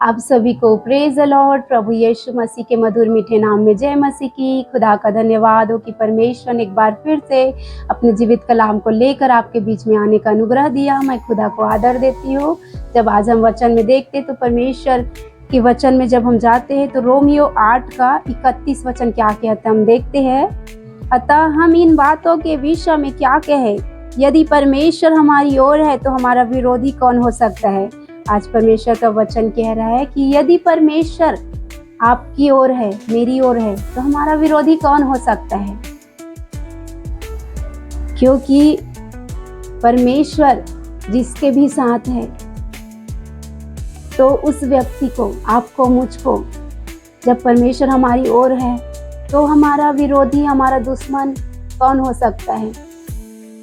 आप सभी को प्रेज द लॉर्ड। प्रभु यीशु मसीह के मधुर मीठे नाम में जय मसीह की। खुदा का धन्यवाद हो कि परमेश्वर ने एक बार फिर से अपने जीवित कलाम को लेकर आपके बीच में आने का अनुग्रह दिया। मैं खुदा को आदर देती हूँ। जब आज हम वचन में देखते तो परमेश्वर के वचन में जब हम जाते हैं तो रोमियो 8 का 31 वचन क्या कहता है हम देखते हैं। अतः हम इन बातों के विषय में क्या कहें, यदि परमेश्वर हमारी ओर है तो हमारा विरोधी कौन हो सकता है। आज परमेश्वर का वचन कह रहा है कि यदि परमेश्वर आपकी ओर है, मेरी ओर है, तो हमारा विरोधी कौन हो सकता है। क्योंकि परमेश्वर जिसके भी साथ है तो उस व्यक्ति को, आपको, मुझको, जब परमेश्वर हमारी ओर है तो हमारा विरोधी, हमारा दुश्मन कौन हो सकता है।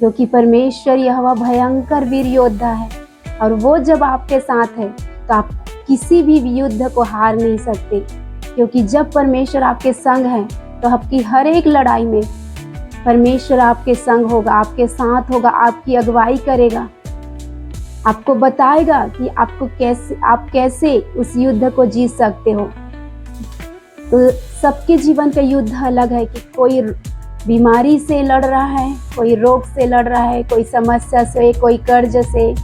क्योंकि परमेश्वर यहोवा भयंकर वीर योद्धा है और वो जब आपके साथ है तो आप किसी भी युद्ध को हार नहीं सकते। क्योंकि जब परमेश्वर आपके संग है तो आपकी हर एक लड़ाई में परमेश्वर आपके संग होगा, आपके साथ होगा, आपकी अगुवाई करेगा, आपको बताएगा कि आप कैसे उस युद्ध को जीत सकते हो। तो सबके जीवन का युद्ध अलग है कि कोई बीमारी से लड़ रहा है, कोई रोग से लड़ रहा है, कोई समस्या से, कोई कर्ज से,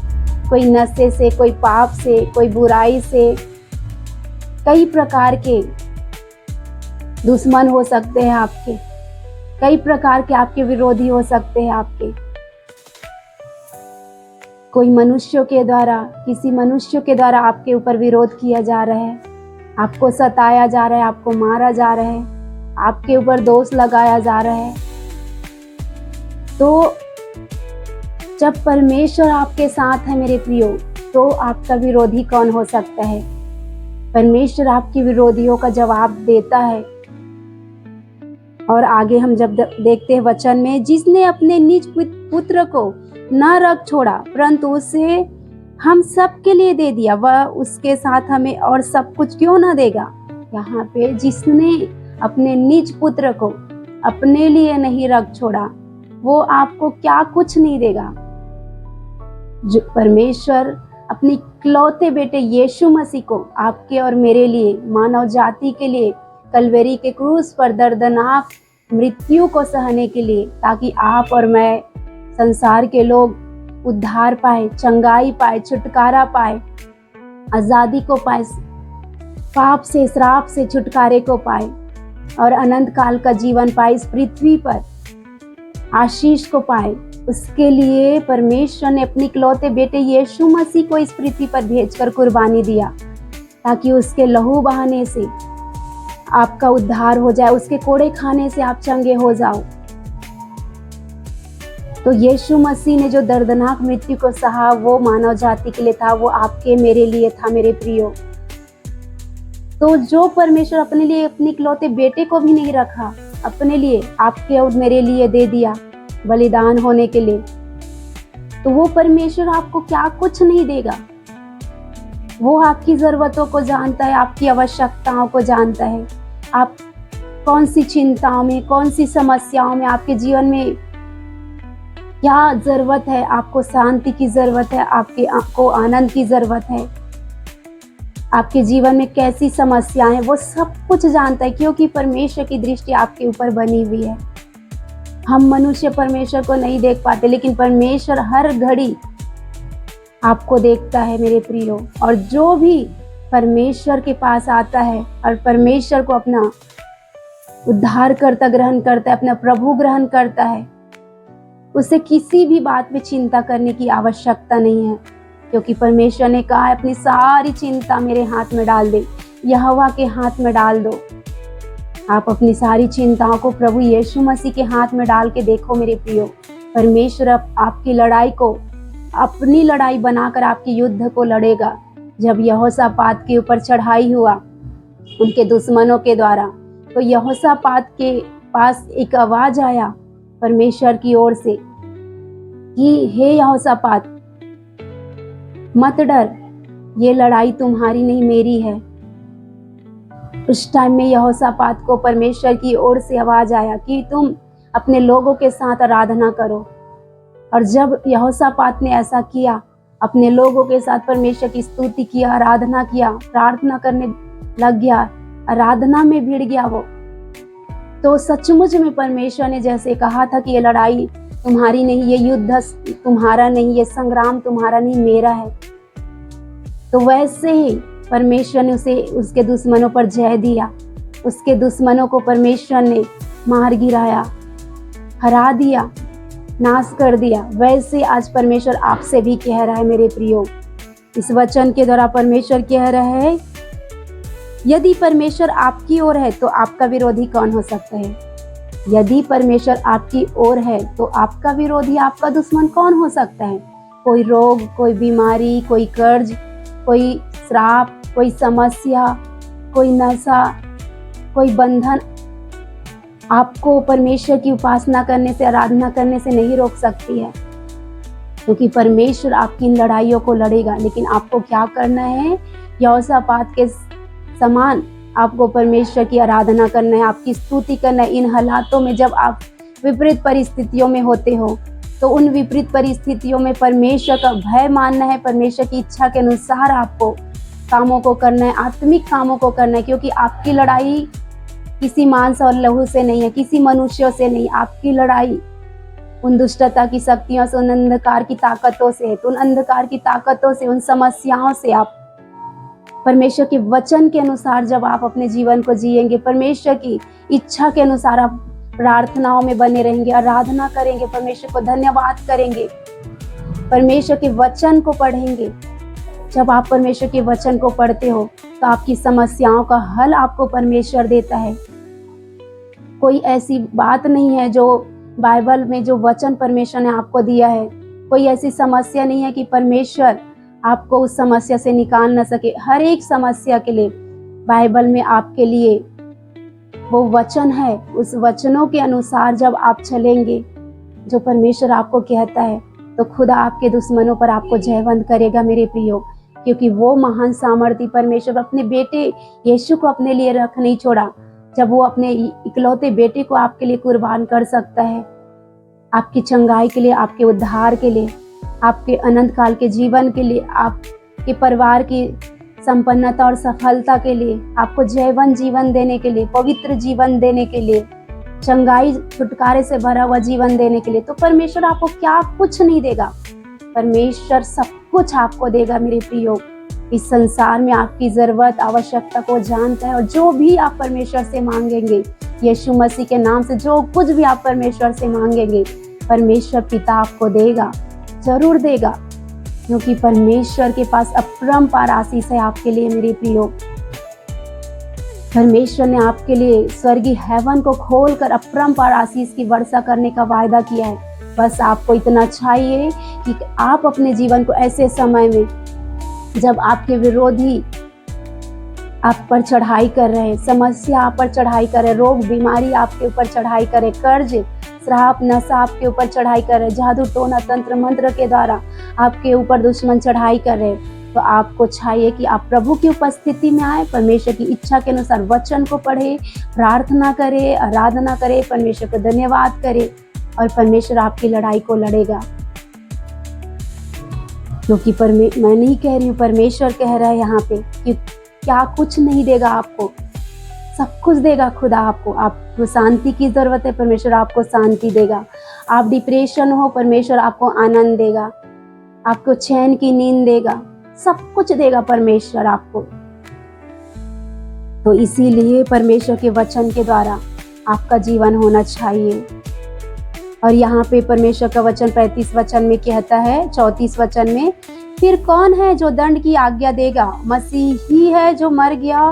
कोई नशे से, कोई पाप से, कोई बुराई से। कई प्रकार के दुश्मन हो सकते हैं आपके, कई प्रकार के आपके विरोधी हो सकते हैं आपके। कोई मनुष्यों के द्वारा, किसी मनुष्य के द्वारा आपके ऊपर विरोध किया जा रहा है, आपको सताया जा रहा है, आपको मारा जा रहा है, आपके ऊपर दोष लगाया जा रहा है। तो जब परमेश्वर आपके साथ है मेरे प्रियो, तो आपका विरोधी कौन हो सकता है। परमेश्वर आपके विरोधियों का जवाब देता है। और आगे हम जब देखते हैं वचन में, जिसने अपने निज पुत्र को न रख छोड़ा परंतु उसे हम सब के लिए दे दिया, वह उसके साथ हमें और सब कुछ क्यों ना देगा। यहाँ पे जिसने अपने निज पुत्र को अपने लिए नहीं रख छोड़ा, वो आपको क्या कुछ नहीं देगा। जो परमेश्वर अपने इकलौते बेटे यीशु मसीह को आपके और मेरे लिए, मानव जाति के लिए कलवरी के क्रूस पर दर्दनाक मृत्यु को सहने के लिए, ताकि आप और मैं, संसार के लोग उद्धार पाए, चंगाई पाए, छुटकारा पाए, आजादी को पाए, पाप से, श्राप से छुटकारे को पाए और अनंत काल का जीवन पाए, इस पृथ्वी पर आशीष को पाए। उसके लिए परमेश्वर ने अपने इकलौते बेटे यीशु मसीह को इस पृथ्वी पर भेजकर कुर्बानी दिया, ताकि उसके लहू बहाने से आपका उद्धार हो जाए, उसके कोड़े खाने से आप चंगे हो जाओ। तो यीशु मसीह ने जो दर्दनाक मृत्यु को सहा, वो मानव जाति के लिए था, वो आपके मेरे लिए था मेरे प्रियो। तो जो परमेश्वर अपने लिए अपने इकलौते बेटे को भी नहीं रखा, अपने लिए, आपके और मेरे लिए दे दिया बलिदान होने के लिए, तो वो परमेश्वर आपको क्या कुछ नहीं देगा। वो आपकी जरूरतों को जानता है, आपकी आवश्यकताओं को जानता है। आप कौन सी चिंताओं में, कौन सी समस्याओं में, आपके जीवन में क्या जरूरत है, आपको शांति की जरूरत है, आपको आनंद की जरूरत है, आपके जीवन में कैसी समस्याएं हैं, वो सब कुछ जानता है। क्योंकि परमेश्वर की दृष्टि आपके ऊपर बनी हुई है। हम मनुष्य परमेश्वर को नहीं देख पाते, लेकिन परमेश्वर हर घड़ी आपको देखता है मेरे प्रियो। और जो भी परमेश्वर के पास आता है और परमेश्वर को अपना उद्धारकर्ता ग्रहण करता है, अपना प्रभु ग्रहण करता है, उसे किसी भी बात में चिंता करने की आवश्यकता नहीं है। क्योंकि परमेश्वर ने कहा है, अपनी सारी चिंता मेरे हाथ में डाल दे, यहोवा के हाथ में डाल दो। आप अपनी सारी चिंताओं को प्रभु यीशु मसीह के हाथ में डाल के देखो मेरे प्रियो। परमेश्वर आपकी लड़ाई को अपनी लड़ाई बनाकर आपकी युद्ध को लड़ेगा। जब यहोशापात के ऊपर चढ़ाई हुआ उनके दुश्मनों के द्वारा, तो यहोशापात के पास एक आवाज आया परमेश्वर की ओर से कि हे यहोशापात, मत डर, ये लड़ाई तुम्हारी नहीं मेरी है। उस टाइम में यहोशापात को परमेश्वर की ओर से आवाज आया कि तुम अपने लोगों के साथ आराधना करो। और जब यहोशापात ने ऐसा किया अपने लोगों के साथ परमेश्वर की स्तुति किया, आराधना किया, प्रार्थना करने लग गया, आराधना में भिड़ गया वो, तो सचमुच में परमेश्वर ने जैसे कहा था कि ये लड़ाई तुम्हारी नहीं, ये युद्ध तुम्हारा नहीं, ये संग्राम तुम्हारा नहीं, मेरा है, तो वैसे ही परमेश्वर ने उसे उसके दुश्मनों पर जय दिया। उसके दुश्मनों को परमेश्वर ने मार गिराया, हरा दिया, नाश कर दिया। वैसे आज परमेश्वर आपसे भी कह रहा है मेरे प्रियो, इस वचन के द्वारा परमेश्वर कह रहा है, यदि परमेश्वर आपकी ओर है तो आपका विरोधी कौन हो सकता है? यदि परमेश्वर आपकी ओर है तो आपका विरोधी, आपका दुश्मन कौन हो सकता है? कोई रोग, कोई बीमारी, कोई कर्ज, कोई श्राप, कोई समस्या, कोई नशा, कोई बंधन आपको परमेश्वर की उपासना करने से, आराधना करने से नहीं रोक सकती है, क्योंकि परमेश्वर आपकी इन लड़ाइयों को लड़ेगा। लेकिन आपको क्या करना है? यहोशापात के समान आपको परमेश्वर की आराधना करना है, आपकी स्तुति करना है। इन हालातों में जब आप विपरीत परिस्थितियों में होते हो तो उन विपरीत परिस्थितियों में परमेश्वर का भय मानना है, परमेश्वर की इच्छा के अनुसार आपको कामों को करना है, आत्मिक कामों को करना है, क्योंकि आपकी लड़ाई किसी मांस और लहू से नहीं है, किसी मनुष्यों से नहीं। आपकी लड़ाई उन दुष्टता की शक्तियों से, उन अंधकार की ताकतों से है। तो उन अंधकार की ताकतों से, उन समस्याओं से आप परमेश्वर के वचन के अनुसार जब आप अपने जीवन को जिएंगे, परमेश्वर की इच्छा के अनुसार आप प्रार्थनाओं में बने रहेंगे, आराधना करेंगे, परमेश्वर को धन्यवाद करेंगे, परमेश्वर के वचन को पढ़ेंगे। जब आप परमेश्वर के वचन को पढ़ते हो तो आपकी समस्याओं का हल आपको परमेश्वर देता है। कोई ऐसी बात नहीं है जो बाइबल में, जो वचन परमेश्वर ने आपको दिया है, कोई ऐसी समस्या नहीं है कि परमेश्वर आपको उस समस्या से निकाल न सके। हर एक समस्या के लिए बाइबल में आपके लिए वो वचन है। उस वचनों के अनुसार जब आप चलेंगे, जो परमेश्वर आपको कहता है, तो खुदा आपके दुश्मनों पर आपको जयवंत करेगा मेरे प्रियो, क्योंकि वो महान सामर्थी परमेश्वर अपने बेटे यीशु को अपने लिए रख नहीं छोड़ा। जब वो अपने इकलौते बेटे को आपके लिए कुर्बान कर सकता है, आपकी चंगाई के लिए, आपके उद्धार के लिए, आपके अनंत काल के जीवन के लिए, आपके परिवार की संपन्नता और सफलता के लिए, आपको जयवंत जीवन देने के लिए, पवित्र जीवन देने के लिए, चंगाई छुटकारे से भरा हुआ जीवन देने के लिए, तो परमेश्वर आपको क्या कुछ नहीं देगा? परमेश्वर सब कुछ आपको देगा मेरे प्रियो। इस संसार में आपकी जरूरत, आवश्यकता को जानता है, और जो भी आप परमेश्वर से मांगेंगे, यीशु मसीह के नाम से जो कुछ भी आप परमेश्वर से मांगेंगे, परमेश्वर पिता आपको देगा, जरूर देगा, क्योंकि परमेश्वर के पास अपरंपार आशीष है आपके लिए मेरे प्रियो। परमेश्वर ने आपके लिए स्वर्गीय हेवन को खोलकर अपरंपार आशीष की वर्षा करने का वायदा किया है। बस आपको इतना चाहिए कि आप अपने जीवन को ऐसे समय में, जब आपके विरोधी आप पर चढ़ाई कर रहे हैं, समस्या आप पर चढ़ाई कर रहे, रोग बीमारी आपके ऊपर चढ़ाई करे, कर्ज श्राप नशा आपके ऊपर चढ़ाई कर रहे, जादू टोना तंत्र मंत्र के द्वारा आपके ऊपर दुश्मन चढ़ाई कर रहे, तो आपको चाहिए कि आप प्रभु की उपस्थिति में आए, परमेश्वर की इच्छा के अनुसार वचन को पढ़े, प्रार्थना करे, आराधना करे, परमेश्वर को धन्यवाद करे, और परमेश्वर आपकी लड़ाई को लड़ेगा। क्योंकि मैं नहीं कह रही हूँ, परमेश्वर कह रहा है यहाँ पे कि क्या कुछ नहीं देगा आपको, सब कुछ देगा खुदा आपको। आपको शांति की जरूरत है, परमेश्वर आपको शांति देगा। आप डिप्रेशन हो, परमेश्वर आपको आनंद देगा, आपको चैन की नींद देगा, सब कुछ देगा परमेश्वर आपको। तो इसीलिए परमेश्वर के वचन के द्वारा आपका जीवन होना चाहिए। और यहाँ पे परमेश्वर का वचन 35 वचन में कहता है, 34 वचन में, फिर कौन है जो दंड की आज्ञा देगा? मसीह ही है जो मर गया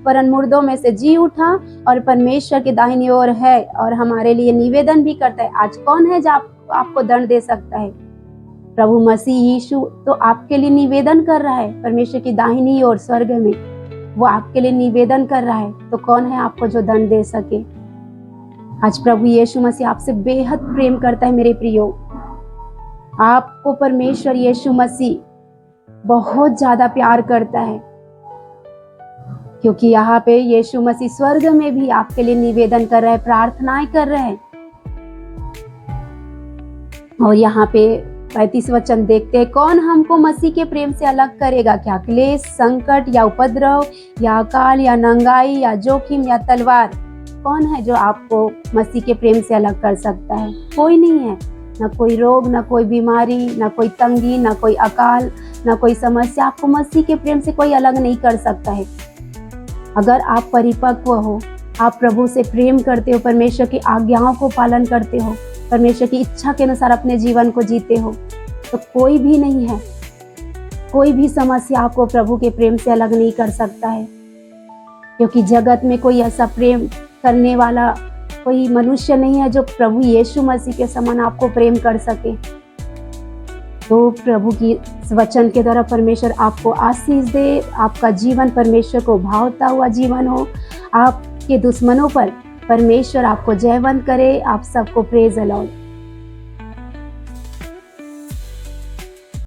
वरन मुर्दों में से जी उठा और परमेश्वर के दाहिनी ओर है और हमारे लिए निवेदन भी करता है। आज कौन है जो आपको दंड दे सकता है? प्रभु मसीह यीशु तो आपके लिए निवेदन कर रहा है, परमेश्वर की दाहिनी ओर स्वर्ग में वो आपके लिए निवेदन कर रहा है। तो कौन है आपको जो दंड दे सके? आज प्रभु यीशु मसीह आपसे बेहद प्रेम करता है मेरे प्रियो। आपको परमेश्वर यीशु मसीह बहुत ज्यादा प्यार करता है, क्योंकि यहाँ पे यीशु मसीह स्वर्ग में भी आपके लिए निवेदन कर रहा है, प्रार्थनाएं कर रहे हैं। और यहाँ पे 35 वचन देखते हैं, कौन हमको मसीह के प्रेम से अलग करेगा? क्या क्लेश, संकट या उपद्रव या अकाल या नंगाई या जोखिम या तलवार? कौन है जो आपको मसीह के प्रेम से अलग कर सकता है? कोई नहीं है। ना कोई रोग, ना कोई बीमारी, ना कोई तंगी, ना कोई अकाल, ना कोई समस्या आपको मसीह के प्रेम से कोई अलग नहीं कर सकता है। अगर आप परिपक्व हो, आप प्रभु से प्रेम करते हो, परमेश्वर की आज्ञाओं को पालन करते हो, परमेश्वर की इच्छा के अनुसार अपने जीवन को जीते हो, तो कोई भी नहीं है, कोई भी समस्या आपको प्रभु के प्रेम से अलग नहीं कर सकता है। क्योंकि जगत में कोई ऐसा प्रेम करने वाला कोई मनुष्य नहीं है जो प्रभु यीशु मसीह के समान आपको प्रेम कर सके। तो प्रभु की वचन के द्वारा परमेश्वर आपको आशीष दे, आपका जीवन परमेश्वर को भावता हुआ जीवन हो, आपके दुश्मनों पर परमेश्वर आपको जयवंत करे। आप सबको प्रेज द लॉर्ड।